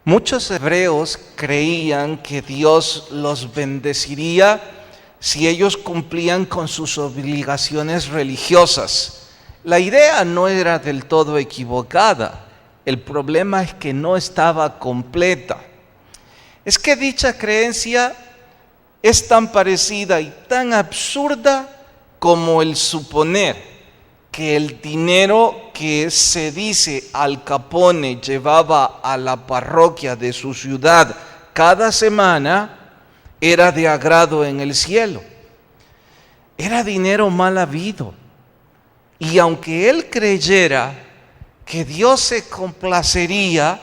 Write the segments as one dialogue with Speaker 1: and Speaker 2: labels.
Speaker 1: Muchos hebreos creían que Dios los bendeciría si ellos cumplían con sus obligaciones religiosas. La idea no era del todo equivocada, el problema es que no estaba completa. Es que dicha creencia es tan parecida y tan absurda como el suponer que el dinero que se dice Al Capone llevaba a la parroquia de su ciudad cada semana era de agrado en el cielo. Era dinero mal habido. Y aunque él creyera que Dios se complacería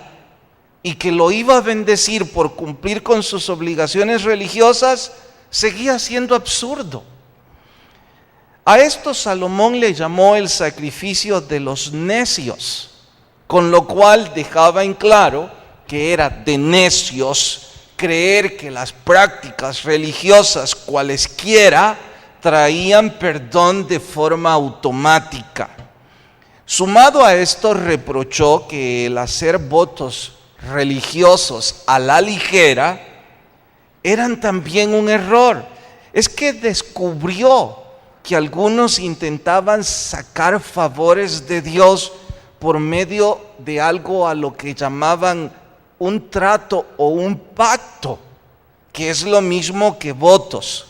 Speaker 1: y que lo iba a bendecir por cumplir con sus obligaciones religiosas, seguía siendo absurdo. A esto Salomón le llamó el sacrificio de los necios, con lo cual dejaba en claro que era de necios creer que las prácticas religiosas cualesquiera traían perdón de forma automática. Sumado a esto, reprochó que el hacer votos religiosos a la ligera eran también un error. Es que descubrió que algunos intentaban sacar favores de Dios por medio de algo a lo que llamaban un trato o un pacto, que es lo mismo que votos.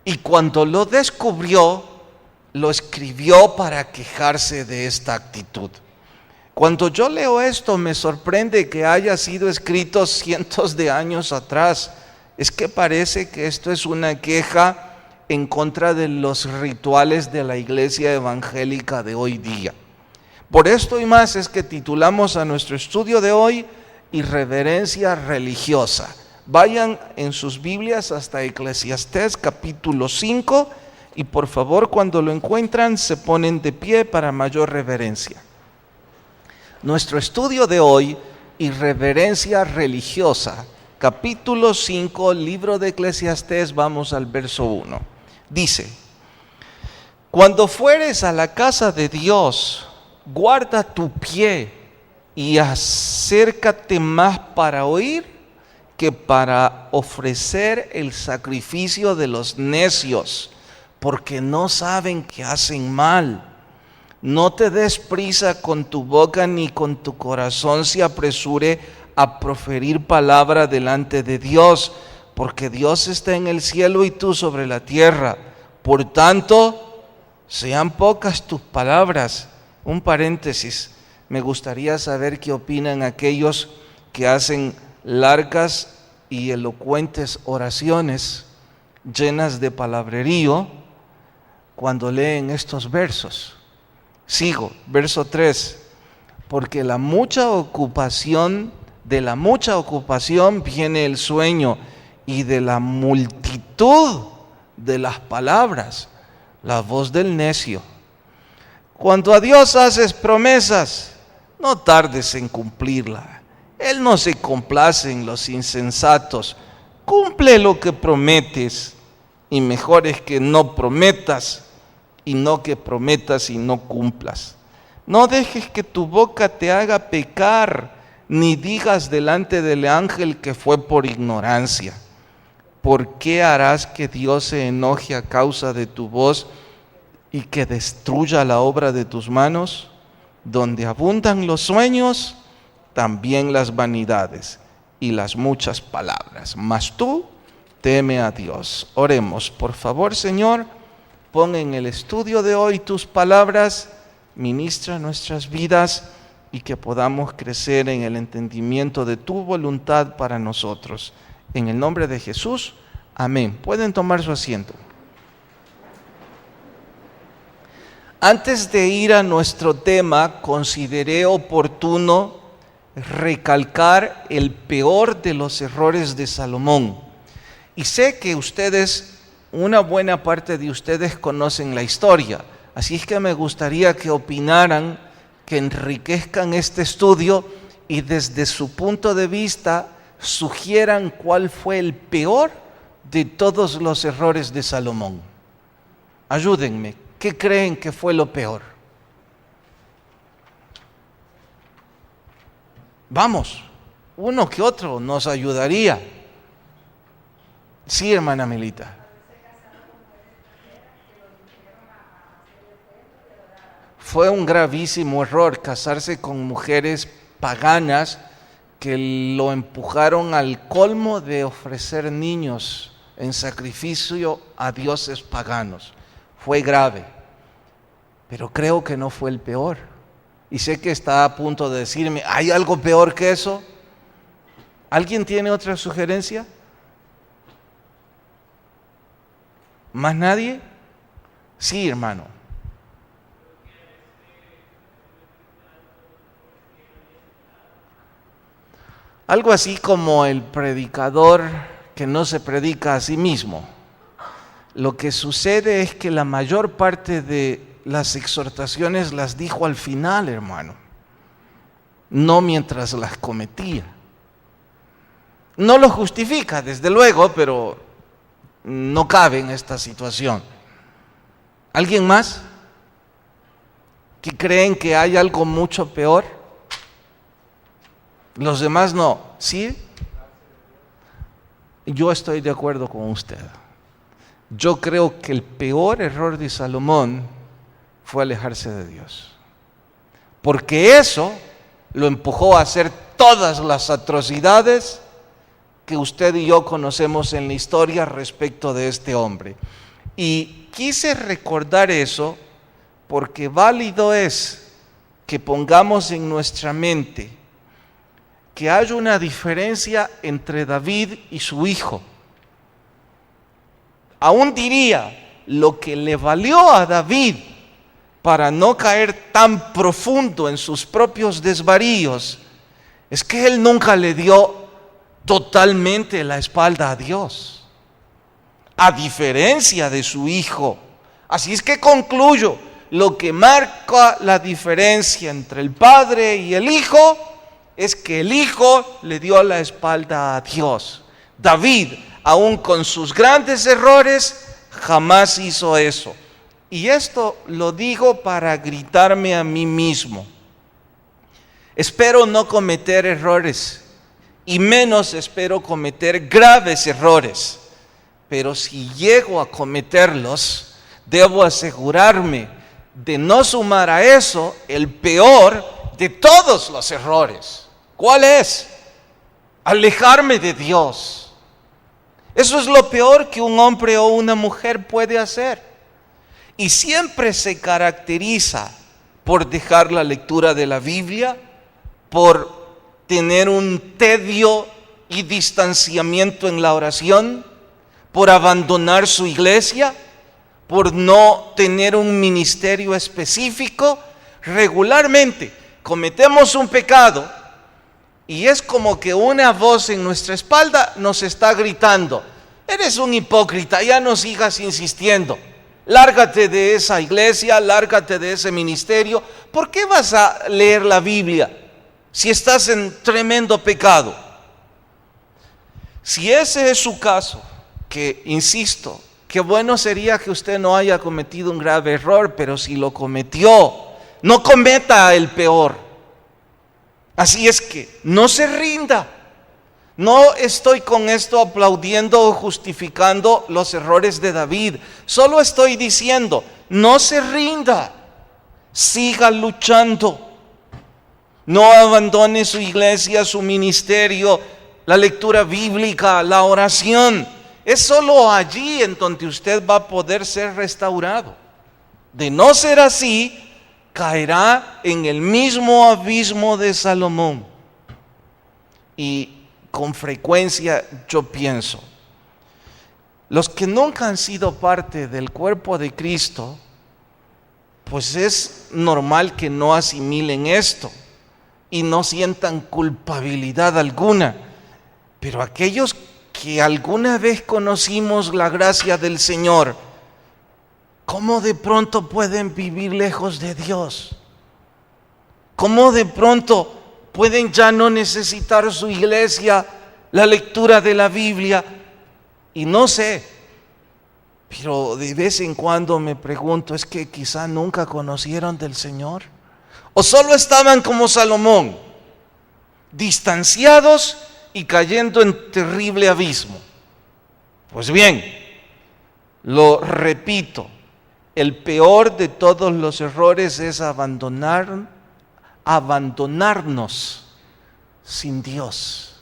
Speaker 1: Y cuando lo descubrió, lo escribió para quejarse de esta actitud. Cuando yo leo esto, me sorprende que haya sido escrito cientos de años atrás. Es que parece que esto es una queja en contra de los rituales de la iglesia evangélica de hoy día. Por esto y más es que titulamos a nuestro estudio de hoy Irreverencia religiosa. Vayan en sus Biblias hasta Eclesiastés capítulo 5 y por favor cuando lo encuentran se ponen de pie para mayor reverencia. Nuestro estudio de hoy, Irreverencia religiosa, capítulo 5, libro de Eclesiastés, vamos al verso 1. Dice: cuando fueres a la casa de Dios, guarda tu pie y acércate más para oír que para ofrecer el sacrificio de los necios, porque no saben que hacen mal. No te des prisa con tu boca ni con tu corazón se apresure a proferir palabra delante de Dios, porque Dios está en el cielo y tú sobre la tierra. Por tanto, sean pocas tus palabras. Un paréntesis, me gustaría saber qué opinan aquellos que hacen largas y elocuentes oraciones llenas de palabrerío cuando leen estos versos. Sigo, verso 3, porque de la mucha ocupación viene el sueño, y de la multitud de las palabras, la voz del necio. Cuando a Dios haces promesas, no tardes en cumplirla. Él no se complace en los insensatos. Cumple lo que prometes, y mejor es que no prometas, y no que prometas y no cumplas. No dejes que tu boca te haga pecar, ni digas delante del ángel que fue por ignorancia. ¿Por qué harás que Dios se enoje a causa de tu voz y que destruya la obra de tus manos? Donde abundan los sueños, también las vanidades y las muchas palabras. Mas tú teme a Dios. Oremos, por favor, Señor, pon en el estudio de hoy tus palabras, ministra nuestras vidas y que podamos crecer en el entendimiento de tu voluntad para nosotros. En el nombre de Jesús, amén. Pueden tomar su asiento. Antes de ir a nuestro tema, consideré oportuno recalcar el peor de los errores de Salomón. Y sé que una buena parte de ustedes conocen la historia, así es que me gustaría que opinaran, que enriquezcan este estudio y desde su punto de vista sugieran cuál fue el peor de todos los errores de Salomón. Ayúdenme, ¿qué creen que fue lo peor? Vamos. uno que otro nos ayudaría. Sí, hermana Melita. Fue un gravísimo error casarse con mujeres paganas que lo empujaron al colmo de ofrecer niños en sacrificio a dioses paganos. Fue grave, pero creo que no fue el peor. Y sé que está a punto de decirme, ¿hay algo peor que eso? ¿Alguien tiene otra sugerencia? ¿Más nadie? Sí, hermano. Algo así como el predicador que no se predica a sí mismo. Lo que sucede es que la mayor parte de las exhortaciones las dijo al final, hermano, no mientras las cometía. No lo justifica, desde luego, pero no cabe en esta situación. ¿Alguien más que creen que hay algo mucho peor? Los demás no, ¿sí? Yo estoy de acuerdo con usted. Yo creo que el peor error de Salomón fue alejarse de Dios. Porque eso lo empujó a hacer todas las atrocidades que usted y yo conocemos en la historia respecto de este hombre. Y quise recordar eso porque válido es que pongamos en nuestra mente que hay una diferencia entre David y su hijo. Aún diría, lo que le valió a David para no caer tan profundo en sus propios desvaríos es que él nunca le dio totalmente la espalda a Dios, a diferencia de su hijo. Así es que concluyo, lo que marca la diferencia entre el padre y el hijo es que el hijo le dio la espalda a Dios. David, aun con sus grandes errores, jamás hizo eso. Y esto lo digo para gritarme a mí mismo. Espero no cometer errores, y menos espero cometer graves errores. Pero si llego a cometerlos, debo asegurarme de no sumar a eso el peor de todos los errores. ¿Cuál es? Alejarme de Dios. Eso es lo peor que un hombre o una mujer puede hacer. Y siempre se caracteriza por dejar la lectura de la Biblia, por tener un tedio y distanciamiento en la oración, por abandonar su iglesia, por no tener un ministerio específico. Regularmente cometemos un pecado y es como que una voz en nuestra espalda nos está gritando: eres un hipócrita, ya no sigas insistiendo, lárgate de esa iglesia, lárgate de ese ministerio. ¿Por qué vas a leer la Biblia si estás en tremendo pecado? Si ese es su caso, que insisto, qué bueno sería que usted no haya cometido un grave error, pero si lo cometió, no cometa el peor. Así es que no se rinda. No estoy con esto aplaudiendo o justificando los errores de David. Solo estoy diciendo, no se rinda. Siga luchando. No abandone su iglesia, su ministerio, la lectura bíblica, la oración. Es solo allí en donde usted va a poder ser restaurado. De no ser así, caerá en el mismo abismo de Salomón. Y con frecuencia yo pienso, los que nunca han sido parte del cuerpo de Cristo, pues es normal que no asimilen esto y no sientan culpabilidad alguna. Pero aquellos que alguna vez conocimos la gracia del Señor, ¿cómo de pronto pueden vivir lejos de Dios? ¿Cómo de pronto pueden ya no necesitar su iglesia, la lectura de la Biblia? Y no sé, pero de vez en cuando me pregunto, ¿es que quizá nunca conocieron del Señor? ¿O solo estaban como Salomón, distanciados y cayendo en terrible abismo. Pues bien, lo repito, el peor de todos los errores es abandonarnos sin Dios.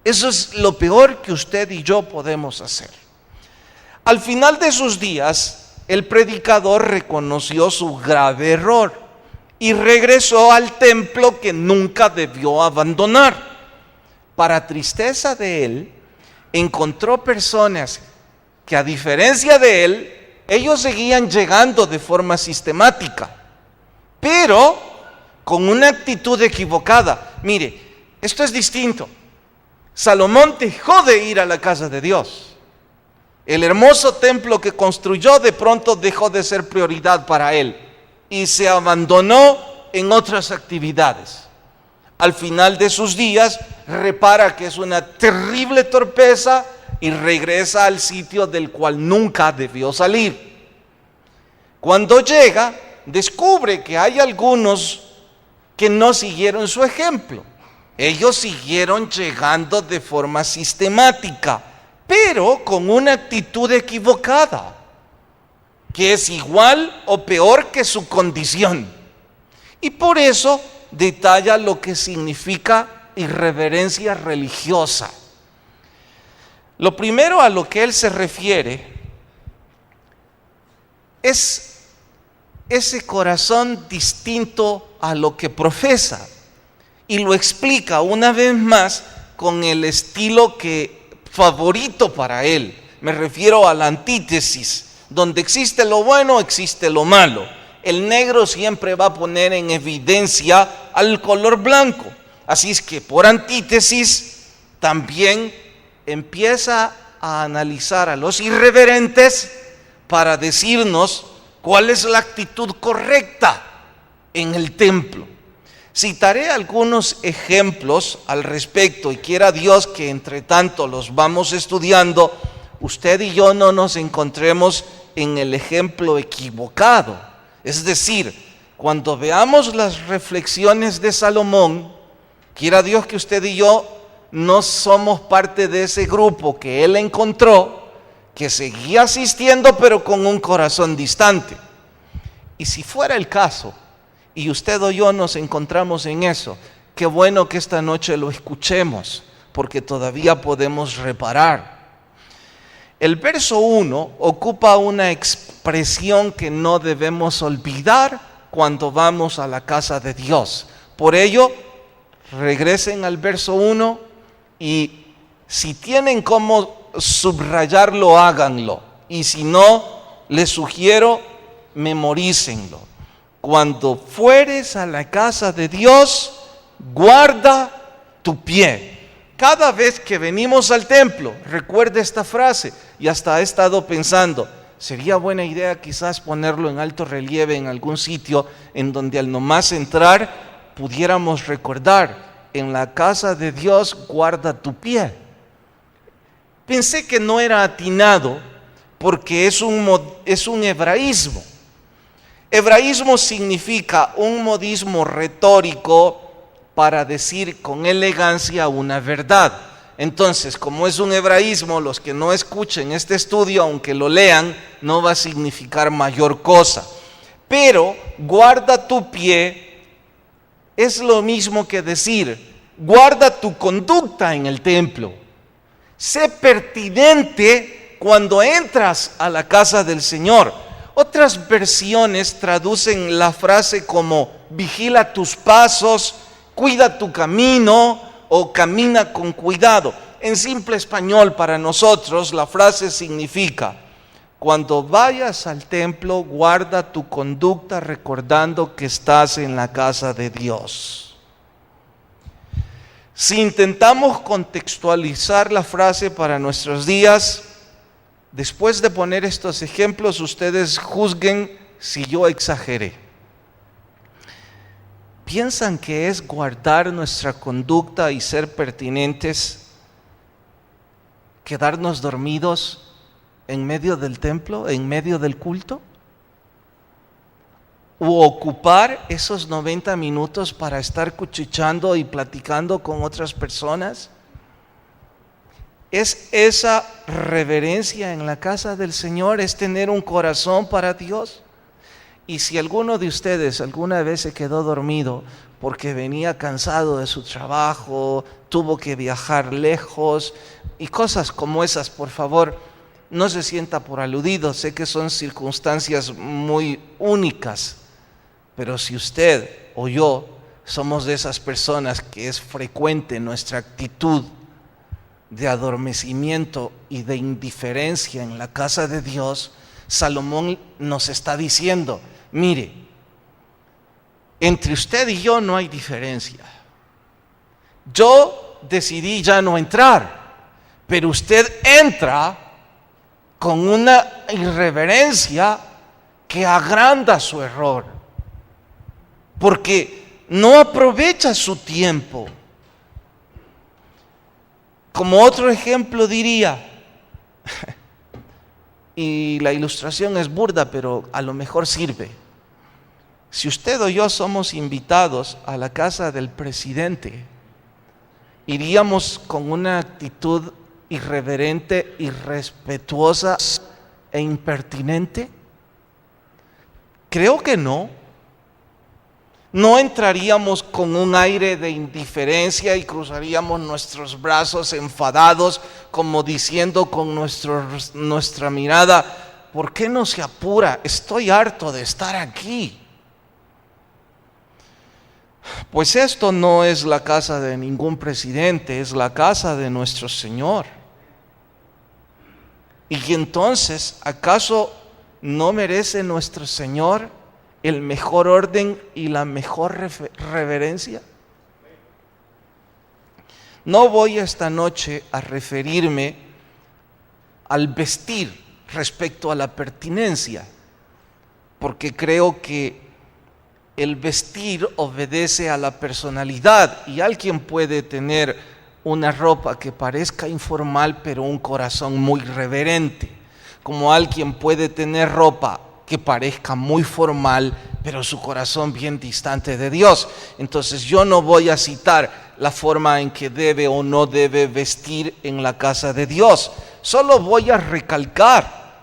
Speaker 1: Eso es lo peor que usted y yo podemos hacer. Al final de sus días, el predicador reconoció su grave error y regresó al templo que nunca debió abandonar. Para tristeza de él, encontró personas que, a diferencia de él, ellos seguían llegando de forma sistemática, pero con una actitud equivocada. Mire, esto es distinto. Salomón dejó de ir a la casa de Dios. El hermoso templo que construyó de pronto dejó de ser prioridad para él y se abandonó en otras actividades. Al final de sus días, repara que es una terrible torpeza y regresa al sitio del cual nunca debió salir. Cuando llega, descubre que hay algunos que no siguieron su ejemplo. Ellos siguieron llegando de forma sistemática, pero con una actitud equivocada, que es igual o peor que su condición. Y por eso detalla lo que significa irreverencia religiosa. Lo primero a lo que él se refiere es ese corazón distinto a lo que profesa, y lo explica una vez más con el estilo favorito para él. Me refiero a la antítesis. Donde existe lo bueno, existe lo malo. El negro siempre va a poner en evidencia al color blanco. Así es que por antítesis también empieza a analizar a los irreverentes para decirnos cuál es la actitud correcta en el templo. Citaré algunos ejemplos al respecto y quiera Dios que entre tanto los vamos estudiando, usted y yo no nos encontremos en el ejemplo equivocado. Es decir, cuando veamos las reflexiones de Salomón, quiera Dios que usted y yo no somos parte de ese grupo que él encontró, que seguía asistiendo pero con un corazón distante. Y si fuera el caso, y usted o yo nos encontramos en eso, qué bueno que esta noche lo escuchemos, porque todavía podemos reparar. El verso 1 ocupa una expresión que no debemos olvidar cuando vamos a la casa de Dios. Por ello, regresen al verso 1 y si tienen cómo subrayarlo, háganlo. Y si no, les sugiero, memorícenlo. Cuando fueres a la casa de Dios, guarda tu pie. Cada vez que venimos al templo, recuerde esta frase, y hasta he estado pensando, sería buena idea quizás ponerlo en alto relieve en algún sitio en donde al nomás entrar pudiéramos recordar, en la casa de Dios guarda tu pie. Pensé que no era atinado porque es un hebraísmo. Hebraísmo significa un modismo retórico para decir con elegancia una verdad. Entonces, como es un hebraísmo, los que no escuchen este estudio, aunque lo lean, no va a significar mayor cosa. Pero guarda tu pie es lo mismo que decir, guarda tu conducta en el templo. Sé pertinente cuando entras a la casa del Señor. Otras versiones traducen la frase como vigila tus pasos, cuida tu camino o camina con cuidado. En simple español para nosotros la frase significa: cuando vayas al templo, guarda tu conducta recordando que estás en la casa de Dios. Si intentamos contextualizar la frase para nuestros días, después de poner estos ejemplos, ustedes juzguen si yo exageré. ¿Piensan que es guardar nuestra conducta y ser pertinentes quedarnos dormidos en medio del templo, en medio del culto? u ocupar esos 90 minutos para estar cuchicheando y platicando con otras personas? ¿Es esa reverencia en la casa del Señor? ¿Es tener un corazón para Dios? Y si alguno de ustedes alguna vez se quedó dormido porque venía cansado de su trabajo, tuvo que viajar lejos y cosas como esas, por favor, no se sienta por aludido. Sé que son circunstancias muy únicas, pero si usted o yo somos de esas personas que es frecuente nuestra actitud de adormecimiento y de indiferencia en la casa de Dios, Salomón nos está diciendo: mire, entre usted y yo no hay diferencia. Yo decidí ya no entrar, pero usted entra con una irreverencia que agranda su error, porque no aprovecha su tiempo. Como otro ejemplo diría, y la ilustración es burda, pero a lo mejor sirve. Si usted o yo somos invitados a la casa del presidente, ¿iríamos con una actitud irreverente, irrespetuosa e impertinente? Creo que no. No entraríamos con un aire de indiferencia y cruzaríamos nuestros brazos enfadados, como diciendo con nuestra mirada: ¿por qué no se apura? Estoy harto de estar aquí. Pues esto no es la casa de ningún presidente, es la casa de nuestro Señor. Y entonces, ¿acaso no merece nuestro Señor el mejor orden y la mejor reverencia? No voy esta noche a referirme al vestir respecto a la pertinencia, porque creo que el vestir obedece a la personalidad, y alguien puede tener una ropa que parezca informal pero un corazón muy reverente, como alguien puede tener ropa que parezca muy formal pero su corazón bien distante de Dios. Entonces yo no voy a citar la forma en que debe o no debe vestir en la casa de Dios, solo voy a recalcar: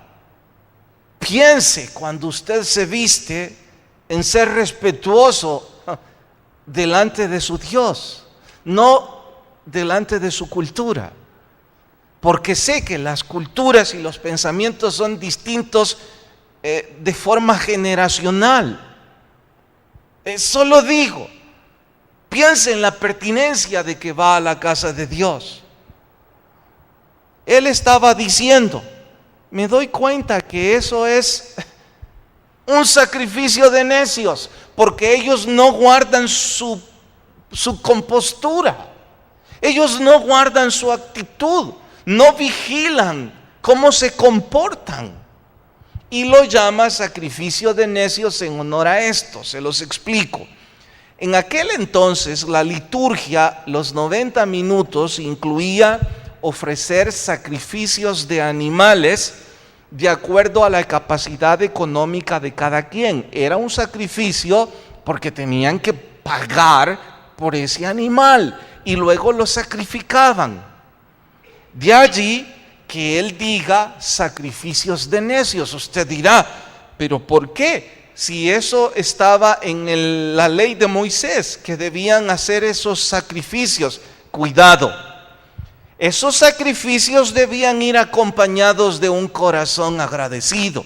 Speaker 1: piense cuando usted se viste en ser respetuoso delante de su Dios, no delante de su cultura, porque sé que las culturas y los pensamientos son distintos de forma generacional. Solo digo, piense en la pertinencia de que va a la casa de Dios. Él estaba diciendo: me doy cuenta que eso es un sacrificio de necios, porque ellos no guardan su compostura, ellos no guardan su actitud, no vigilan cómo se comportan, y lo llama sacrificio de necios en honor a esto. Se los explico. En aquel entonces la liturgia, los 90 minutos, incluía ofrecer sacrificios de animales de acuerdo a la capacidad económica de cada quien. Era un sacrificio porque tenían que pagar por ese animal y luego lo sacrificaban. De allí que él diga sacrificios de necios. Usted dirá: ¿pero por qué? Si eso estaba en la ley de Moisés, que debían hacer esos sacrificios. Cuidado. Esos sacrificios debían ir acompañados de un corazón agradecido,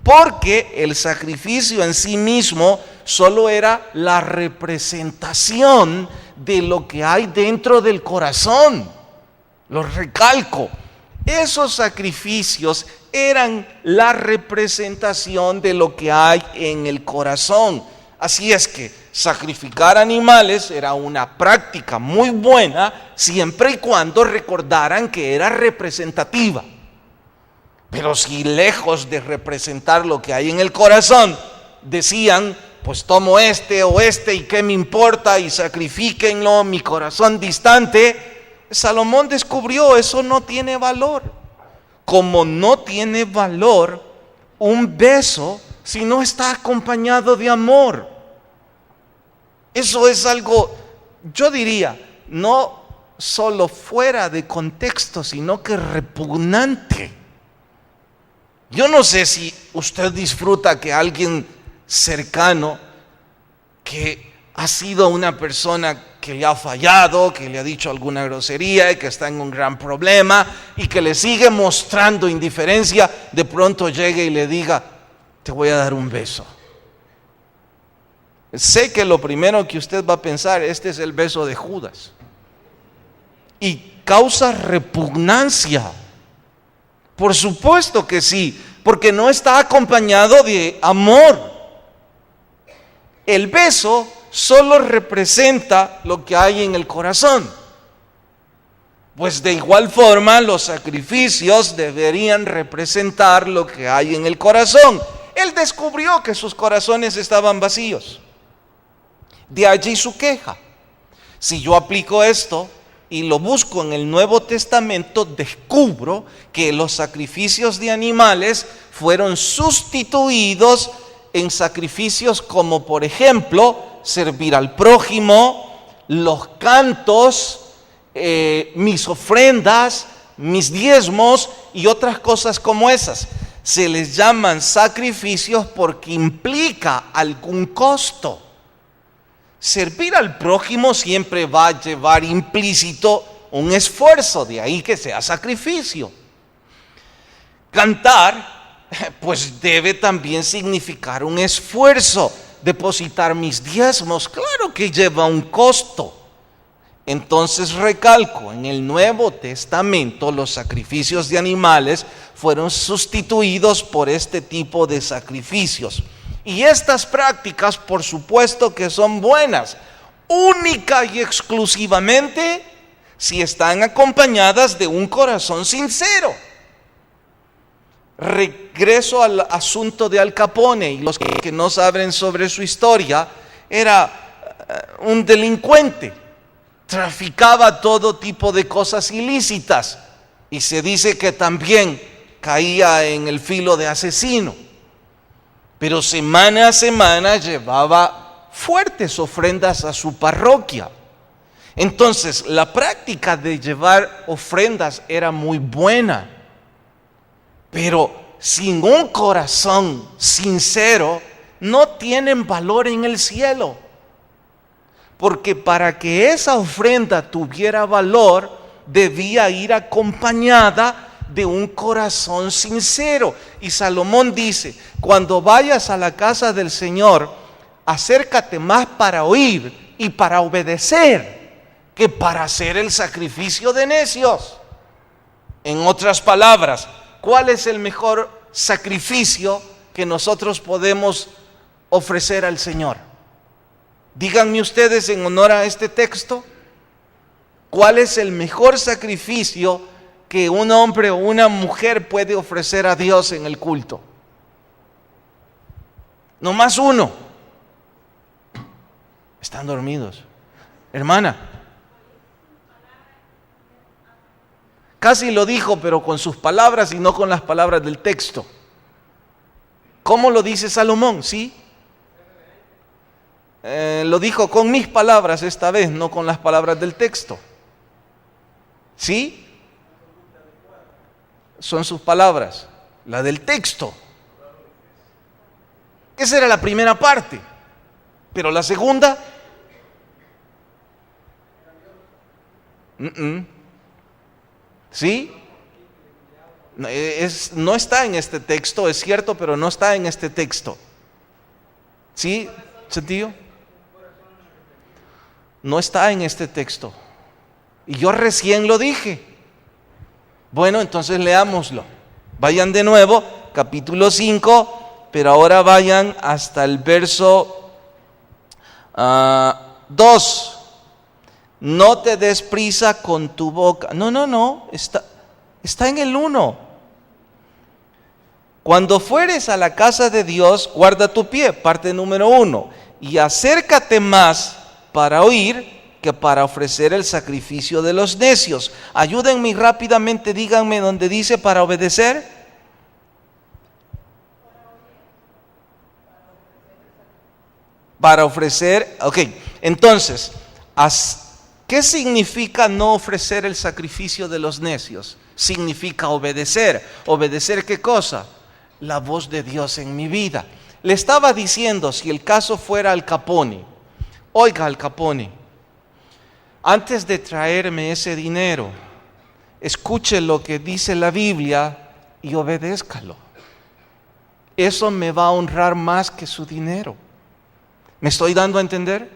Speaker 1: porque el sacrificio en sí mismo solo era la representación de lo que hay dentro del corazón. Lo recalco, esos sacrificios eran la representación de lo que hay en el corazón. Así es que sacrificar animales era una práctica muy buena, siempre y cuando recordaran que era representativa. Pero si lejos de representar lo que hay en el corazón, decían: pues tomo este o este y qué me importa, y sacrifíquenlo, mi corazón distante, Salomón descubrió: eso no tiene valor. Como no tiene valor un beso si no está acompañado de amor? Eso es algo, yo diría, no solo fuera de contexto, sino que repugnante. Yo no sé si usted disfruta que alguien cercano, que ha sido una persona que le ha fallado, que le ha dicho alguna grosería y que está en un gran problema y que le sigue mostrando indiferencia, de pronto llegue y le diga: te voy a dar un beso. Sé que lo primero que usted va a pensar, este es el beso de Judas. Y causa repugnancia. Por supuesto que sí, porque no está acompañado de amor. El beso solo representa lo que hay en el corazón. Pues de igual forma los sacrificios deberían representar lo que hay en el corazón. Él descubrió que sus corazones estaban vacíos. De allí su queja. Si yo aplico esto y lo busco en el Nuevo Testamento, descubro que los sacrificios de animales fueron sustituidos en sacrificios como, por ejemplo, servir al prójimo, los cantos, mis ofrendas, mis diezmos y otras cosas como esas. Se les llaman sacrificios porque implica algún costo. Servir al prójimo siempre va a llevar implícito un esfuerzo, de ahí que sea sacrificio. Cantar, pues debe también significar un esfuerzo. Depositar mis diezmos, claro que lleva un costo. Entonces recalco, en el Nuevo Testamento los sacrificios de animales fueron sustituidos por este tipo de sacrificios. Y estas prácticas, por supuesto que son buenas, única y exclusivamente si están acompañadas de un corazón sincero. Regreso al asunto de Al Capone, y los que no saben sobre su historia, era un delincuente, traficaba todo tipo de cosas ilícitas y se dice que también caía en el filo de asesino. Pero semana a semana llevaba fuertes ofrendas a su parroquia. Entonces, la práctica de llevar ofrendas era muy buena. Pero sin un corazón sincero, no tienen valor en el cielo. Porque para que esa ofrenda tuviera valor, debía ir acompañada de un corazón sincero. Y Salomón dice: cuando vayas a la casa del Señor, acércate más para oír y para obedecer que para hacer el sacrificio de necios. En otras palabras, ¿cuál es el mejor sacrificio que nosotros podemos ofrecer al Señor? Díganme ustedes en honor a este texto, ¿cuál es el mejor sacrificio que un hombre o una mujer puede ofrecer a Dios en el culto? No más uno. Están dormidos. Hermana, casi lo dijo, pero con sus palabras y no con las palabras del texto. ¿Cómo lo dice Salomón? ¿Sí? Lo dijo con mis palabras esta vez, no con las palabras del texto. ¿Sí? Son sus palabras, la del texto. Esa era la primera parte. Pero la segunda, ¿sí? No está en este texto, es cierto, pero no está en este texto. ¿Sí, sentido? No está en este texto. Y yo recién lo dije. Bueno, entonces leámoslo. Vayan de nuevo, capítulo 5, pero ahora vayan hasta el verso 2. No te des prisa con tu boca. No, está en el 1. Cuando fueres a la casa de Dios, guarda tu pie, parte número 1. Y acércate más para oír que para ofrecer el sacrificio de los necios. Ayúdenme rápidamente, díganme donde dice para obedecer. para ofrecer. Ok, entonces, ¿qué significa no ofrecer el sacrificio de los necios? Significa obedecer. ¿Obedecer qué cosa? La voz de Dios en mi vida. Le estaba diciendo, si el caso fuera Al Capone, oiga Al Capone, antes de traerme ese dinero, escuche lo que dice la Biblia y obedézcalo. Eso me va a honrar más que su dinero. ¿Me estoy dando a entender?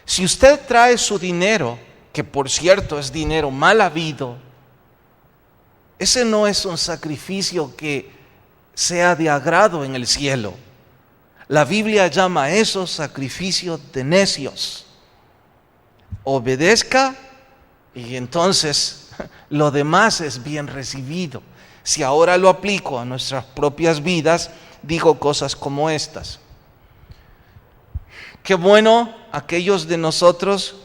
Speaker 1: Si usted trae su dinero, que por cierto es dinero mal habido, ese no es un sacrificio que sea de agrado en el cielo. La Biblia llama a eso sacrificio de necios. Obedezca y entonces lo demás es bien recibido. Si ahora lo aplico a nuestras propias vidas, digo cosas como estas. Qué bueno aquellos de nosotros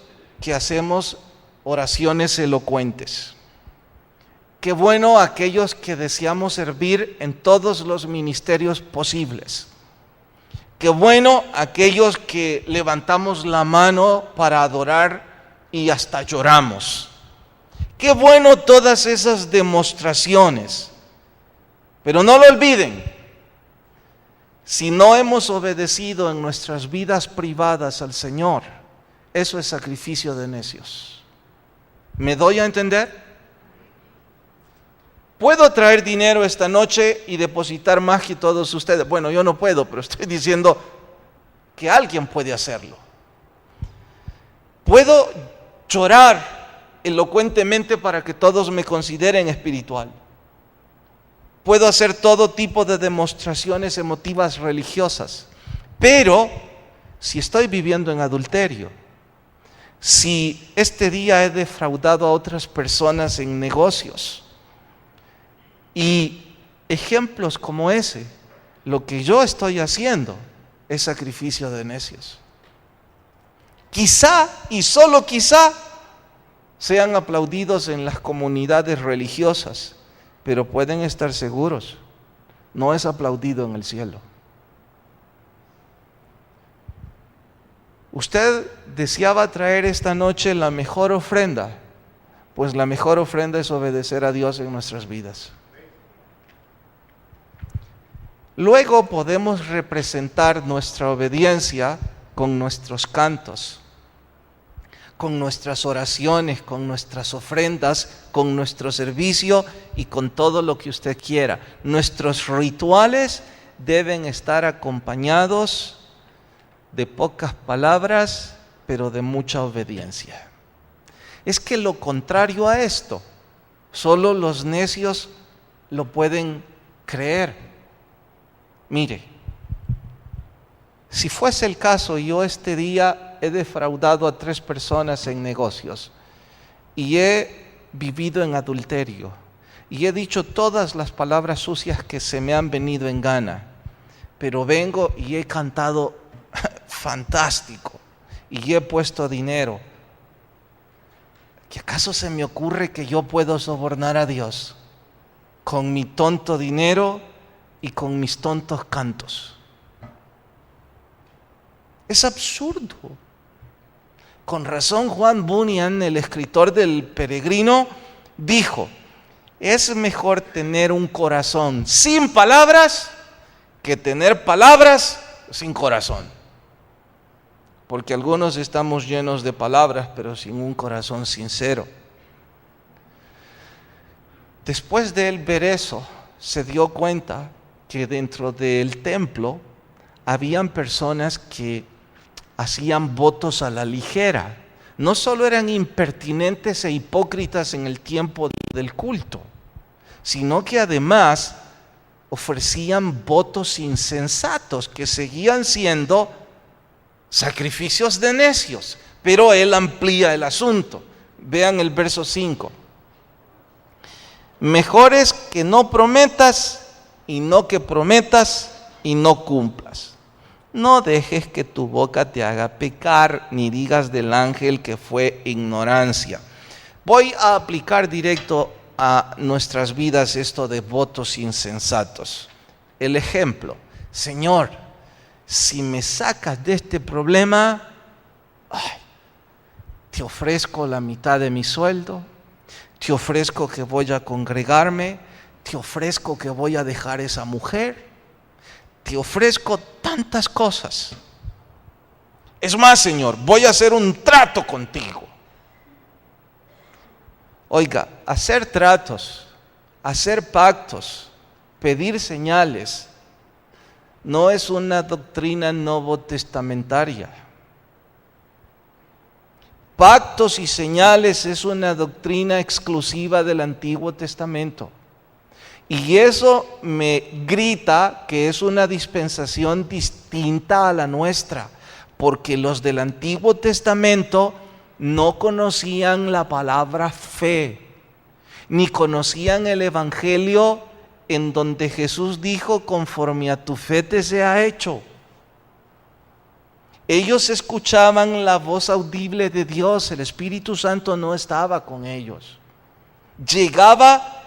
Speaker 1: que hacemos oraciones elocuentes. Qué bueno aquellos que deseamos servir en todos los ministerios posibles. Qué bueno aquellos que levantamos la mano para adorar y hasta lloramos. Qué bueno todas esas demostraciones. Pero no lo olviden, si no hemos obedecido en nuestras vidas privadas al Señor, eso es sacrificio de necios. ¿Me doy a entender? ¿Puedo traer dinero esta noche y depositar más que todos ustedes? Bueno, yo no puedo, pero estoy diciendo que alguien puede hacerlo. ¿Puedo llorar elocuentemente para que todos me consideren espiritual? Puedo hacer todo tipo de demostraciones emotivas religiosas, pero si estoy viviendo en adulterio, si este día he defraudado a otras personas en negocios, y ejemplos como ese, lo que yo estoy haciendo es sacrificio de necios. Quizá, y solo quizá, sean aplaudidos en las comunidades religiosas, pero pueden estar seguros, no es aplaudido en el cielo. Usted deseaba traer esta noche la mejor ofrenda, pues la mejor ofrenda es obedecer a Dios en nuestras vidas. Luego podemos representar nuestra obediencia con nuestros cantos, con nuestras oraciones, con nuestras ofrendas, con nuestro servicio y con todo lo que usted quiera. Nuestros rituales deben estar acompañados de pocas palabras, pero de mucha obediencia. Es que lo contrario a esto, solo los necios lo pueden creer. Mire, si fuese el caso, yo este día he defraudado a 3 personas en negocios y he vivido en adulterio y he dicho todas las palabras sucias que se me han venido en gana, pero vengo y he cantado fantástico y he puesto dinero. ¿Qué acaso se me ocurre que yo puedo sobornar a Dios con mi tonto dinero y con mis tontos cantos? Es absurdo. Con razón Juan Bunyan, el escritor del Peregrino, dijo: es mejor tener un corazón sin palabras que tener palabras sin corazón. Porque algunos estamos llenos de palabras, pero sin un corazón sincero. Después de él ver eso, se dio cuenta que dentro del templo habían personas que hacían votos a la ligera. No solo eran impertinentes e hipócritas en el tiempo del culto, sino que además ofrecían votos insensatos que seguían siendo sacrificios de necios. Pero él amplía el asunto. Vean el verso 5. Mejor es que no prometas y no que prometas y no cumplas. No dejes que tu boca te haga pecar, ni digas del ángel que fue ignorancia. Voy a aplicar directo a nuestras vidas esto de votos insensatos. El ejemplo: Señor, si me sacas de este problema, te ofrezco la mitad de mi sueldo, te ofrezco que voy a congregarme, te ofrezco que voy a dejar esa mujer, te ofrezco tantas cosas. Es más, Señor, voy a hacer un trato contigo. Oiga, hacer tratos, hacer pactos, pedir señales, no es una doctrina novotestamentaria. Pactos y señales es una doctrina exclusiva del Antiguo Testamento. Y eso me grita que es una dispensación distinta a la nuestra, porque los del Antiguo Testamento no conocían la palabra fe, ni conocían el Evangelio en donde Jesús dijo: conforme a tu fe te sea hecho. Ellos escuchaban la voz audible de Dios, el Espíritu Santo no estaba con ellos. Llegaba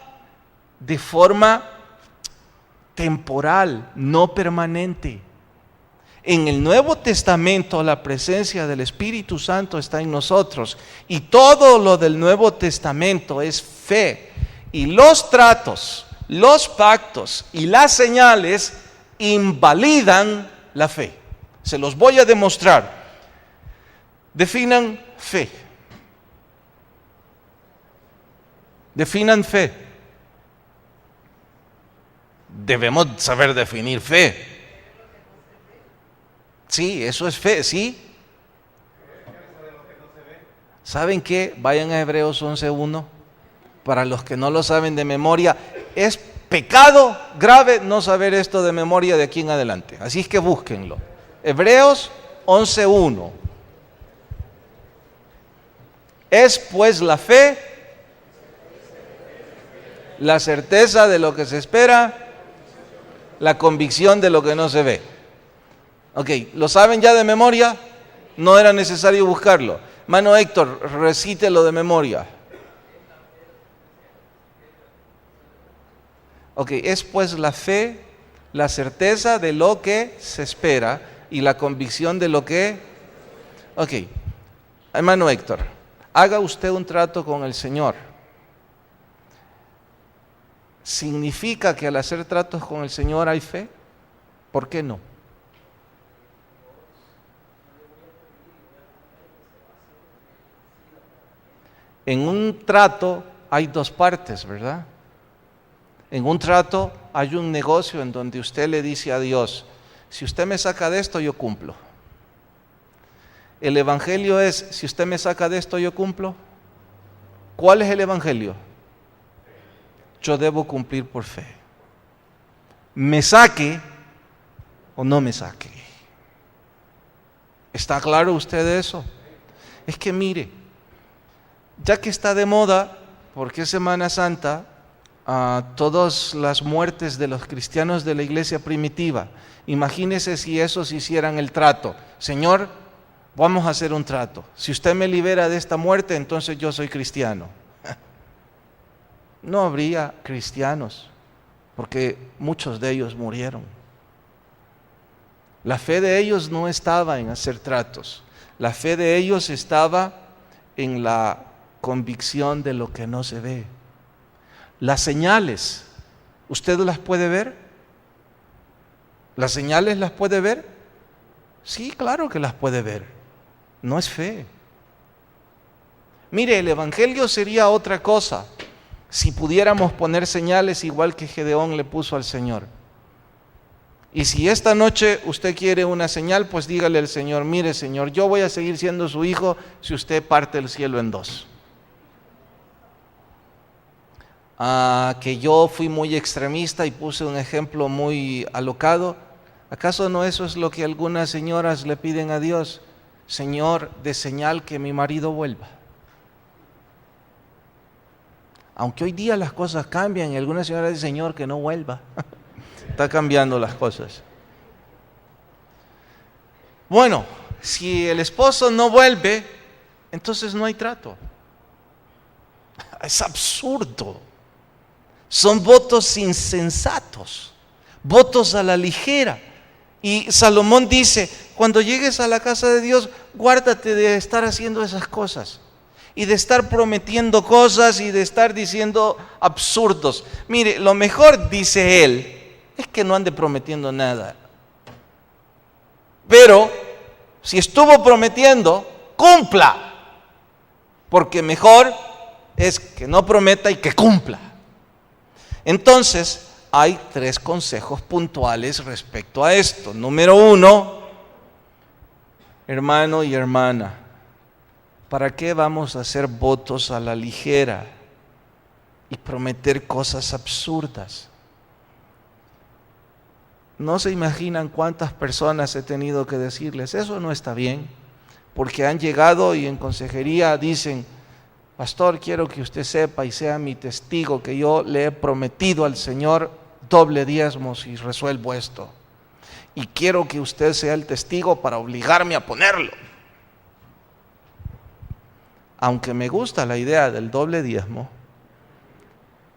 Speaker 1: de forma temporal, no permanente. En el Nuevo Testamento la presencia del Espíritu Santo está en nosotros y todo lo del Nuevo Testamento es fe. Y los tratos, los pactos y las señales invalidan la fe. Se los voy a demostrar. Definan fe. Definan fe. Debemos saber definir fe. Sí, eso es fe, ¿sí? ¿Saben qué? Vayan a Hebreos 11:1. Para los que no lo saben de memoria, es pecado grave no saber esto de memoria de aquí en adelante. Así es que búsquenlo. Hebreos 11:1. Es pues la fe, la certeza de lo que se espera, la convicción de lo que no se ve. Ok, ¿lo saben ya de memoria? No era necesario buscarlo. Mano Héctor, recítelo de memoria. Ok, es pues la fe, la certeza de lo que se espera y la convicción de lo que... Ok, hermano Héctor, haga usted un trato con el Señor. ¿Significa que al hacer tratos con el Señor hay fe? ¿Por qué no? En un trato hay dos partes, ¿verdad? En un trato hay un negocio en donde usted le dice a Dios: si usted me saca de esto, yo cumplo. El evangelio es: si usted me saca de esto, yo cumplo. ¿Cuál es el evangelio? Yo debo cumplir por fe. Me saque o no me saque. ¿Está claro usted de eso? Es que mire, ya que está de moda, porque es Semana Santa, todas las muertes de los cristianos de la iglesia primitiva, imagínese si esos hicieran el trato: Señor, vamos a hacer un trato, si usted me libera de esta muerte, entonces yo soy cristiano. No habría cristianos, porque muchos de ellos murieron. La fe de ellos no estaba en hacer tratos, la fe de ellos estaba en la convicción de lo que no se ve. Las señales, ¿usted las puede ver? ¿Las señales las puede ver? Sí, claro que las puede ver. No es fe. Mire, el evangelio sería otra cosa si pudiéramos poner señales igual que Gedeón le puso al Señor. Y si esta noche usted quiere una señal, pues dígale al Señor: mire, Señor, yo voy a seguir siendo su hijo si usted parte el cielo en dos. Que yo fui muy extremista y puse un ejemplo muy alocado. ¿Acaso no eso es lo que algunas señoras le piden a Dios? Señor, de señal que mi marido vuelva. Aunque hoy día las cosas cambian y algunas señoras dicen: Señor, que no vuelva. Está cambiando las cosas. Bueno, si el esposo no vuelve, entonces no hay trato. Es absurdo. Son votos insensatos, votos a la ligera. Y Salomón dice, cuando llegues a la casa de Dios, guárdate de estar haciendo esas cosas. Y de estar prometiendo cosas y de estar diciendo absurdos. Mire, lo mejor, dice él, es que no ande prometiendo nada. Pero, si estuvo prometiendo, cumpla. Porque mejor es que no prometa y que cumpla. Entonces, hay 3 consejos puntuales respecto a esto. Número 1, hermano y hermana, ¿para qué vamos a hacer votos a la ligera y prometer cosas absurdas? No se imaginan cuántas personas he tenido que decirles, eso no está bien, porque han llegado y en consejería dicen, pastor, quiero que usted sepa y sea mi testigo que yo le he prometido al Señor doble diezmo si resuelvo esto. Y quiero que usted sea el testigo para obligarme a ponerlo. Aunque me gusta la idea del doble diezmo,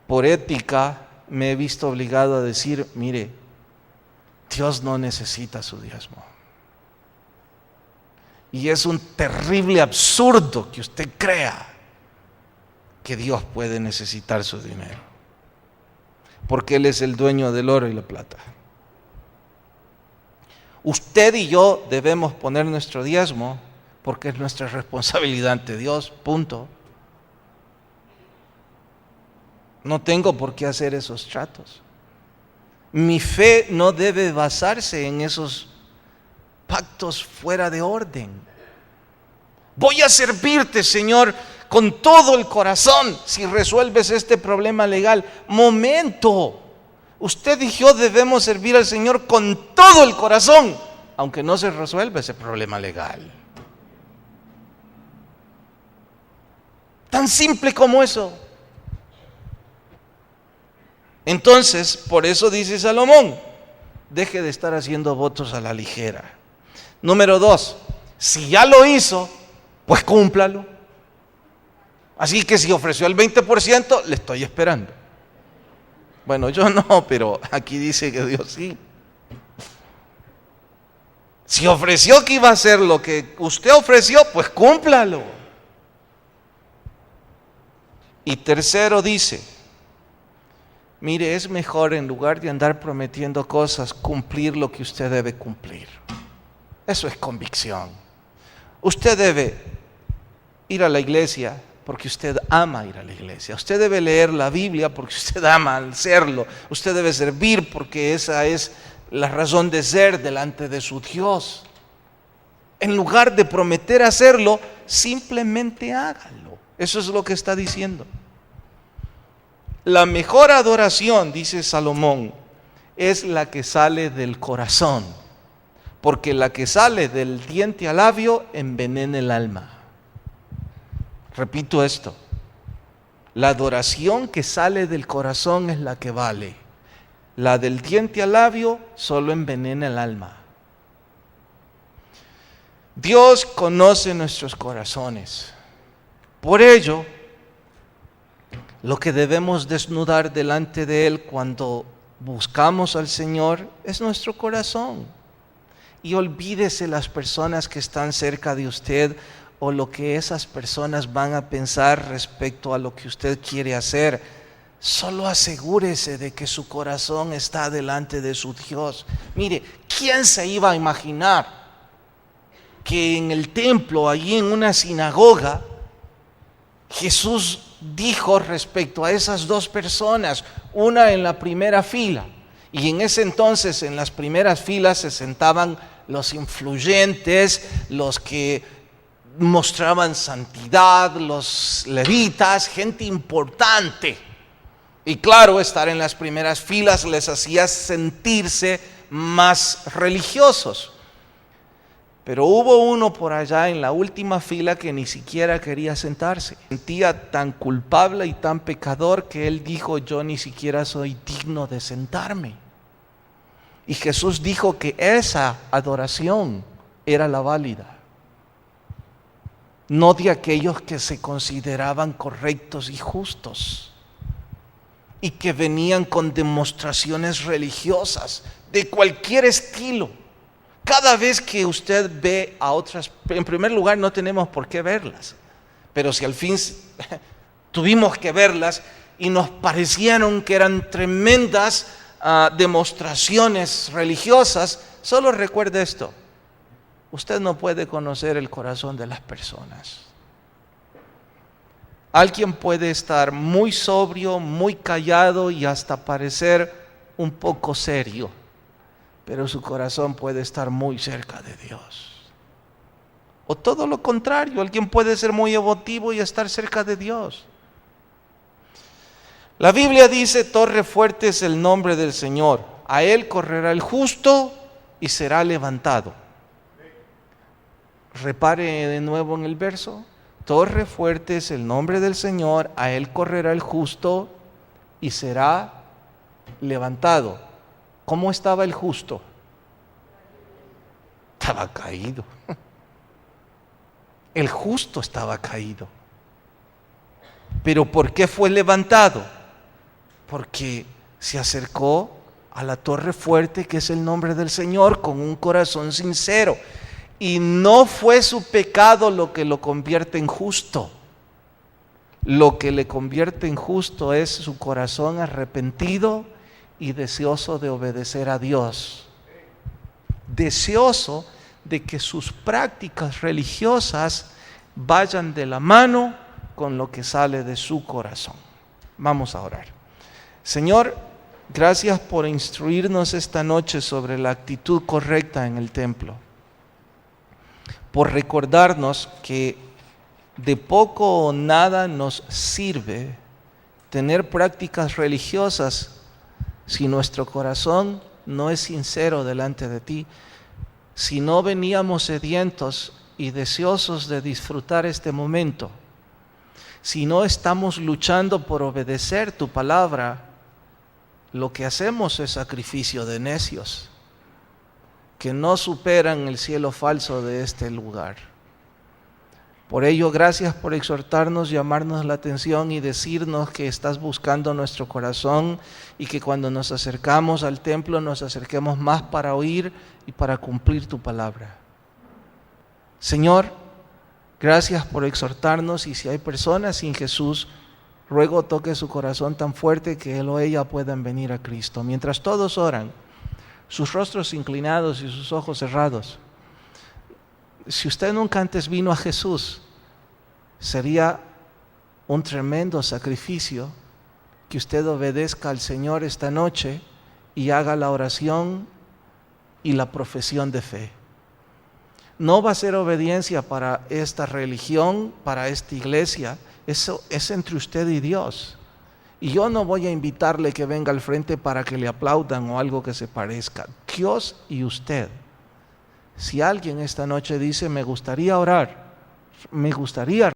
Speaker 1: por ética me he visto obligado a decir, mire, Dios no necesita su diezmo. Y es un terrible absurdo que usted crea que Dios puede necesitar su dinero, porque Él es el dueño del oro y la plata. Usted y yo debemos poner nuestro diezmo porque es nuestra responsabilidad ante Dios, punto. No tengo por qué hacer esos tratos. Mi fe no debe basarse en esos pactos fuera de orden. Voy a servirte, Señor, con todo el corazón si resuelves este problema legal. Momento. Usted y yo debemos servir al Señor con todo el corazón, aunque no se resuelva ese problema legal. Tan simple como eso. Entonces, por eso dice Salomón, deje de estar haciendo votos a la ligera. Número 2, si ya lo hizo, pues cúmplalo. Así que si ofreció el 20%, le estoy esperando. Bueno, yo no, pero aquí dice que Dios sí. Si ofreció que iba a hacer lo que usted ofreció, pues cúmplalo. Y tercero dice, mire, es mejor en lugar de andar prometiendo cosas, cumplir lo que usted debe cumplir. Eso es convicción. Usted debe ir a la iglesia porque usted ama ir a la iglesia. Usted debe leer la Biblia porque usted ama hacerlo. Usted debe servir porque esa es la razón de ser delante de su Dios. En lugar de prometer hacerlo, simplemente hágalo. Eso es lo que está diciendo. La mejor adoración, dice Salomón, es la que sale del corazón, porque la que sale del diente al labio envenena el alma. Repito esto, la adoración que sale del corazón es la que vale. La del diente al labio solo envenena el alma. Dios conoce nuestros corazones. Por ello, lo que debemos desnudar delante de Él cuando buscamos al Señor es nuestro corazón. Y olvídese las personas que están cerca de usted o lo que esas personas van a pensar respecto a lo que usted quiere hacer. Solo asegúrese de que su corazón está delante de su Dios. Mire, ¿quién se iba a imaginar que en el templo, allí en una sinagoga, Jesús dijo respecto a esas 2 personas, una en la primera fila, y en ese entonces en las primeras filas se sentaban los influyentes, los que mostraban santidad, los levitas, gente importante. Y claro, estar en las primeras filas les hacía sentirse más religiosos. Pero hubo uno por allá en la última fila que ni siquiera quería sentarse. Sentía tan culpable y tan pecador que él dijo, yo ni siquiera soy digno de sentarme. Y Jesús dijo que esa adoración era la válida, no de aquellos que se consideraban correctos y justos y que venían con demostraciones religiosas de cualquier estilo. Cada vez que usted ve a otras, en primer lugar no tenemos por qué verlas, pero si al fin tuvimos que verlas y nos parecieron que eran tremendas demostraciones religiosas, solo recuerde esto: usted no puede conocer el corazón de las personas. Alguien puede estar muy sobrio, muy callado y hasta parecer un poco serio, pero su corazón puede estar muy cerca de Dios. O todo lo contrario, alguien puede ser muy emotivo y estar cerca de Dios. La Biblia dice: torre fuerte es el nombre del Señor, a él correrá el justo y será levantado. Repare de nuevo en el verso: torre fuerte es el nombre del Señor, a él correrá el justo y será levantado. ¿Cómo estaba el justo? Estaba caído. El justo estaba caído. ¿Pero por qué fue levantado? Porque se acercó a la torre fuerte, que es el nombre del Señor, con un corazón sincero. Y no fue su pecado lo que lo convierte en justo. Lo que le convierte en justo es su corazón arrepentido y deseoso de obedecer a Dios. Deseoso de que sus prácticas religiosas vayan de la mano con lo que sale de su corazón. Vamos a orar. Señor, gracias por instruirnos esta noche sobre la actitud correcta en el templo, por recordarnos que de poco o nada nos sirve tener prácticas religiosas si nuestro corazón no es sincero delante de ti, si no veníamos sedientos y deseosos de disfrutar este momento, si no estamos luchando por obedecer tu palabra. Lo que hacemos es sacrificio de necios que no superan el cielo falso de este lugar. Por ello, gracias por exhortarnos, llamarnos la atención y decirnos que estás buscando nuestro corazón y que cuando nos acercamos al templo nos acerquemos más para oír y para cumplir tu palabra. Señor, gracias por exhortarnos, y si hay personas sin Jesús, ruego toque su corazón tan fuerte que él o ella puedan venir a Cristo. Mientras todos oran, sus rostros inclinados y sus ojos cerrados, si usted nunca antes vino a Jesús, sería un tremendo sacrificio que usted obedezca al Señor esta noche y haga la oración y la profesión de fe. No va a ser obediencia para esta religión, para esta iglesia. Eso es entre usted y Dios. Y yo no voy a invitarle que venga al frente para que le aplaudan o algo que se parezca. Dios y usted. Si alguien esta noche dice: me gustaría orar, me gustaría